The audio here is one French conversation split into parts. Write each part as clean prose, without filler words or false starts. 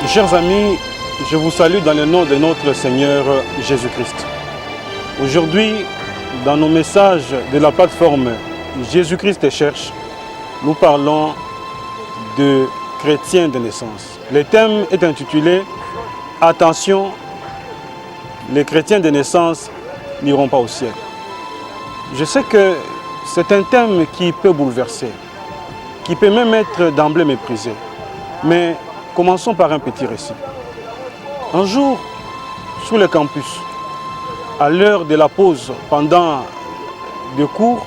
Chers amis, je vous salue dans le nom de notre Seigneur Jésus-Christ. Aujourd'hui, dans nos messages de la plateforme Jésus-Christ cherche, nous parlons de chrétiens de naissance. Le thème est intitulé « Attention, les chrétiens de naissance n'iront pas au ciel ». Je sais que c'est un thème qui peut bouleverser, qui peut même être d'emblée méprisé. Mais commençons par un petit récit. Un jour, sur le campus, à l'heure de la pause, pendant des cours,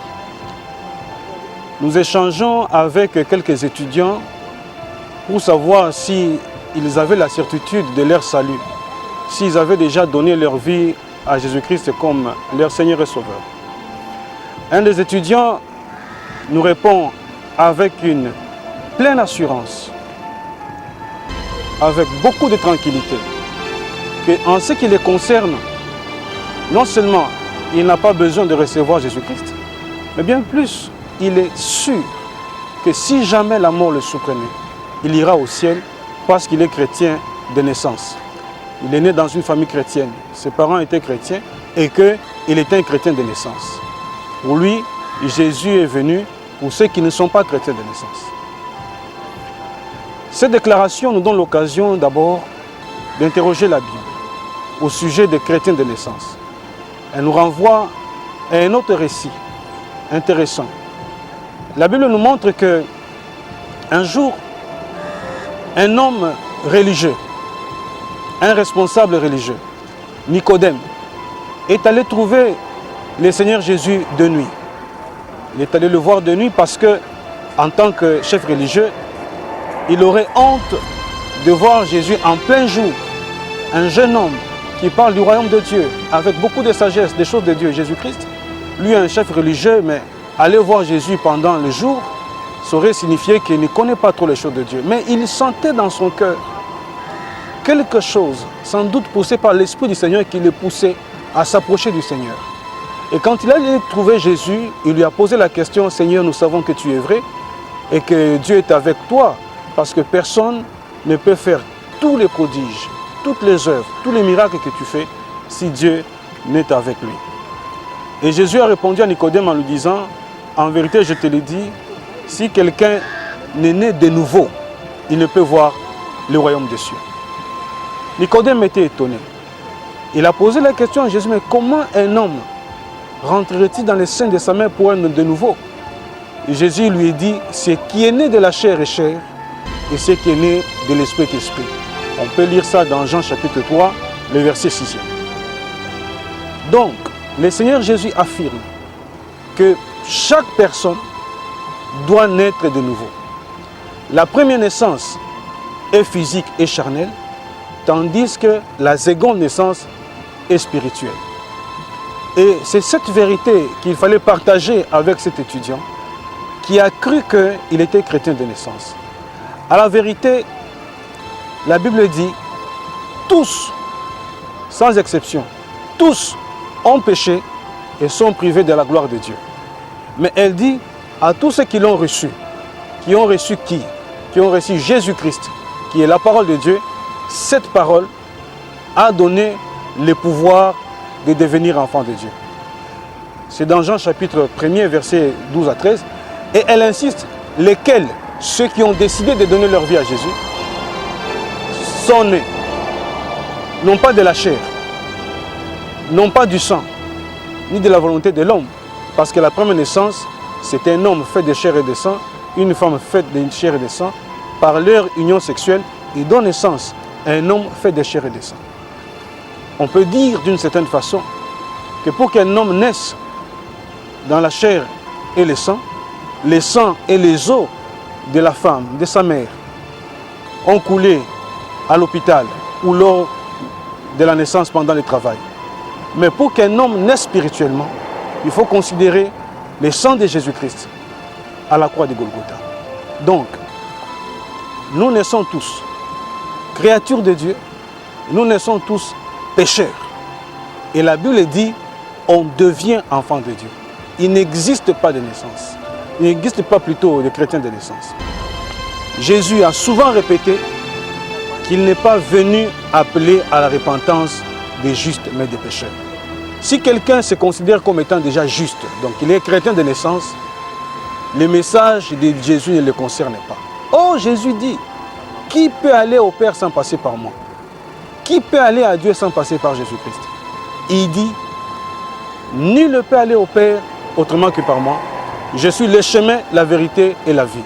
nous échangeons avec quelques étudiants pour savoir s'ils avaient la certitude de leur salut, s'ils avaient déjà donné leur vie à Jésus-Christ comme leur Seigneur et Sauveur. Un des étudiants nous répond avec une pleine assurance, avec beaucoup de tranquillité, qu'en ce qui les concerne, non seulement il n'a pas besoin de recevoir Jésus-Christ, mais bien plus, il est sûr que si jamais la mort le surprenait, il ira au ciel parce qu'il est chrétien de naissance. Il est né dans une famille chrétienne, ses parents étaient chrétiens et qu'il était un chrétien de naissance. Pour lui, Jésus est venu pour ceux qui ne sont pas chrétiens de naissance. Cette déclaration nous donne l'occasion d'abord d'interroger la Bible au sujet des chrétiens de naissance. Elle nous renvoie à un autre récit intéressant. La Bible nous montre qu'un jour, un homme religieux, un responsable religieux, Nicodème, est allé trouver le Seigneur Jésus de nuit. Il est allé le voir de nuit parce que, en tant que chef religieux, il aurait honte de voir Jésus en plein jour, un jeune homme qui parle du royaume de Dieu avec beaucoup de sagesse, des choses de Dieu, Jésus-Christ. Lui, un chef religieux, mais aller voir Jésus pendant le jour, ça aurait signifié qu'il ne connaît pas trop les choses de Dieu. Mais il sentait dans son cœur quelque chose, sans doute poussé par l'Esprit du Seigneur, qui le poussait à s'approcher du Seigneur. Et quand il a allé trouver Jésus, il lui a posé la question, « Seigneur, nous savons que tu es vrai et que Dieu est avec toi, parce que personne ne peut faire tous les prodiges, toutes les œuvres, tous les miracles que tu fais, si Dieu n'est avec lui. » Et Jésus a répondu à Nicodème en lui disant, « En vérité, je te le dis, si quelqu'un n'est né de nouveau, il ne peut voir le royaume des cieux. » Nicodème était étonné. Il a posé la question à Jésus, « Mais comment un homme rentrerait-il dans les seins de sa mère pour être de nouveau ?» Et Jésus lui a dit, « Ce qui est né de la chair est chair, et ce qui est né de l'esprit est esprit. » On peut lire ça dans Jean chapitre 3, le verset 6e. Donc, le Seigneur Jésus affirme que chaque personne doit naître de nouveau. La première naissance est physique et charnelle, tandis que la seconde naissance est spirituelle. Et c'est cette vérité qu'il fallait partager avec cet étudiant qui a cru qu'il était chrétien de naissance. À la vérité, la Bible dit, tous, sans exception, tous ont péché et sont privés de la gloire de Dieu. Mais elle dit à tous ceux qui l'ont reçu, qui ont reçu qui? Qui ont reçu Jésus-Christ, qui est la parole de Dieu, cette parole a donné le pouvoir de devenir enfant de Dieu. C'est dans Jean chapitre 1er, versets 12 à 13. Et elle insiste, lesquels, ceux qui ont décidé de donner leur vie à Jésus, sont nés, non pas de la chair, non pas du sang, ni de la volonté de l'homme. Parce que la première naissance, c'est un homme fait de chair et de sang, une femme faite de chair et de sang. Par leur union sexuelle, ils donnent naissance à un homme fait de chair et de sang. On peut dire d'une certaine façon que pour qu'un homme naisse dans la chair et le sang et les os de la femme, de sa mère, ont coulé à l'hôpital ou lors de la naissance pendant le travail. Mais pour qu'un homme naisse spirituellement, il faut considérer le sang de Jésus-Christ à la croix de Golgotha. Donc, nous naissons tous créatures de Dieu, nous naissons tous pécheurs. Et la Bible dit, on devient enfant de Dieu. Il n'existe pas de naissance. Il n'existe pas plutôt de chrétiens de naissance. Jésus a souvent répété qu'il n'est pas venu appeler à la repentance des justes, mais des pécheurs. Si quelqu'un se considère comme étant déjà juste, donc il est chrétien de naissance, le message de Jésus ne le concerne pas. Oh, Jésus dit, qui peut aller au Père sans passer par moi? Qui peut aller à Dieu sans passer par Jésus-Christ? Il dit, nul ne peut aller au Père autrement que par moi. Je suis le chemin, la vérité et la vie.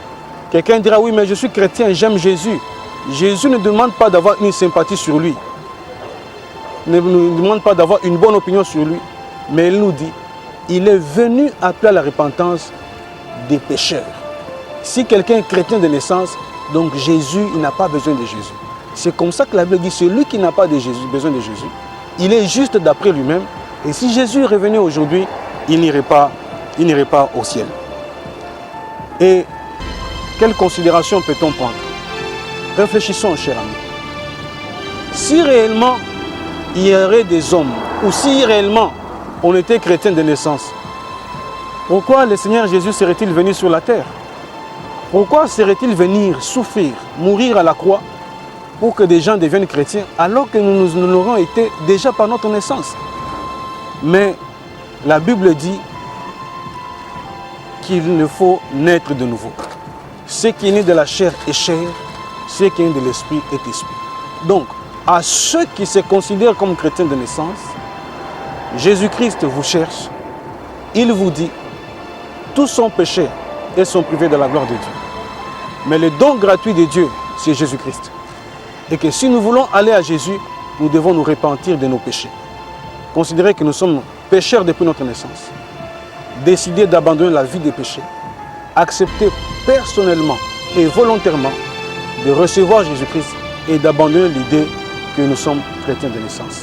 Quelqu'un dira, oui, mais je suis chrétien, j'aime Jésus. Jésus ne demande pas d'avoir une sympathie sur lui. Ne nous demande pas d'avoir une bonne opinion sur lui. Mais il nous dit, il est venu appeler à la repentance des pécheurs. Si quelqu'un est chrétien de naissance, donc Jésus, il n'a pas besoin de Jésus. C'est comme ça que la Bible dit, celui qui n'a pas de Jésus, besoin de Jésus, il est juste d'après lui-même. Et si Jésus est revenu aujourd'hui, il n'irait pas au ciel. Et quelle considération peut-on prendre? Réfléchissons, cher ami. Si réellement il y aurait des hommes, ou si réellement on était chrétien de naissance, pourquoi le Seigneur Jésus serait-il venu sur la terre? Pourquoi serait-il venir souffrir, mourir à la croix pour que des gens deviennent chrétiens alors que nous l'aurons été déjà par notre naissance? Mais la Bible dit qu'il faut naître de nouveau. Ce qui est né de la chair est chair, ce qui est né de l'esprit est esprit. Donc, à ceux qui se considèrent comme chrétiens de naissance, Jésus-Christ vous cherche, il vous dit, tous sont péchés et sont privés de la gloire de Dieu. Mais le don gratuit de Dieu, c'est Jésus-Christ. Et que si nous voulons aller à Jésus, nous devons nous repentir de nos péchés. Considérer que nous sommes pécheurs depuis notre naissance. Décider d'abandonner la vie des péchés. Accepter personnellement et volontairement de recevoir Jésus-Christ et d'abandonner l'idée que nous sommes chrétiens de naissance.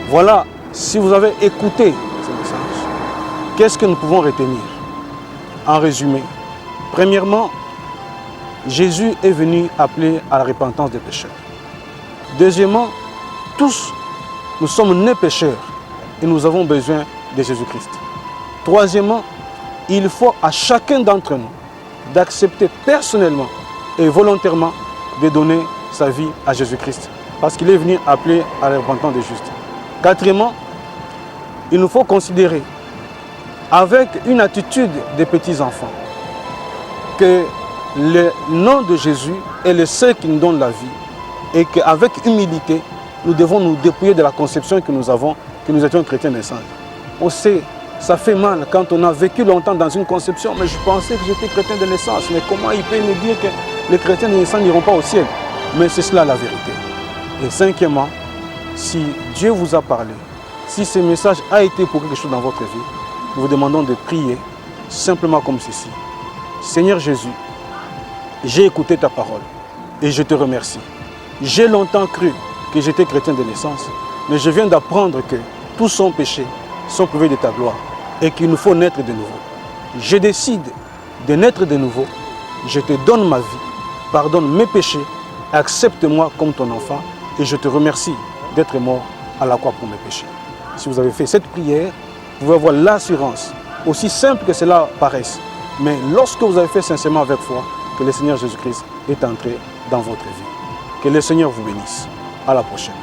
Voilà, si vous avez écouté ce message, qu'est-ce que nous pouvons retenir? En résumé, premièrement, Jésus est venu appeler à la repentance des pécheurs. Deuxièmement, tous nous sommes nés pécheurs et nous avons besoin de Jésus-Christ. Troisièmement, il faut à chacun d'entre nous d'accepter personnellement et volontairement de donner sa vie à Jésus-Christ parce qu'il est venu appeler à la repentance des justes. Quatrièmement, il nous faut considérer avec une attitude des petits-enfants que le nom de Jésus est le seul qui nous donne la vie et qu'avec humilité, nous devons nous dépouiller de la conception que nous avons, que nous étions chrétiens naissants. On sait, ça fait mal quand on a vécu longtemps dans une conception, mais je pensais que j'étais chrétien de naissance, mais comment il peut nous dire que les chrétiens de naissance n'iront pas au ciel? Mais c'est cela la vérité. Et cinquièmement, si Dieu vous a parlé, si ce message a été pour quelque chose dans votre vie, nous vous demandons de prier simplement comme ceci. Seigneur Jésus, j'ai écouté ta parole et je te remercie. J'ai longtemps cru que j'étais chrétien de naissance, mais je viens d'apprendre que tous sont péchés, sont privés de ta gloire et qu'il nous faut naître de nouveau. Je décide de naître de nouveau, je te donne ma vie, pardonne mes péchés, accepte-moi comme ton enfant et je te remercie d'être mort à la croix pour mes péchés. Si vous avez fait cette prière, vous pouvez avoir l'assurance, aussi simple que cela paraisse, mais lorsque vous avez fait sincèrement avec foi, que le Seigneur Jésus-Christ est entré dans votre vie. Que le Seigneur vous bénisse. À la prochaine.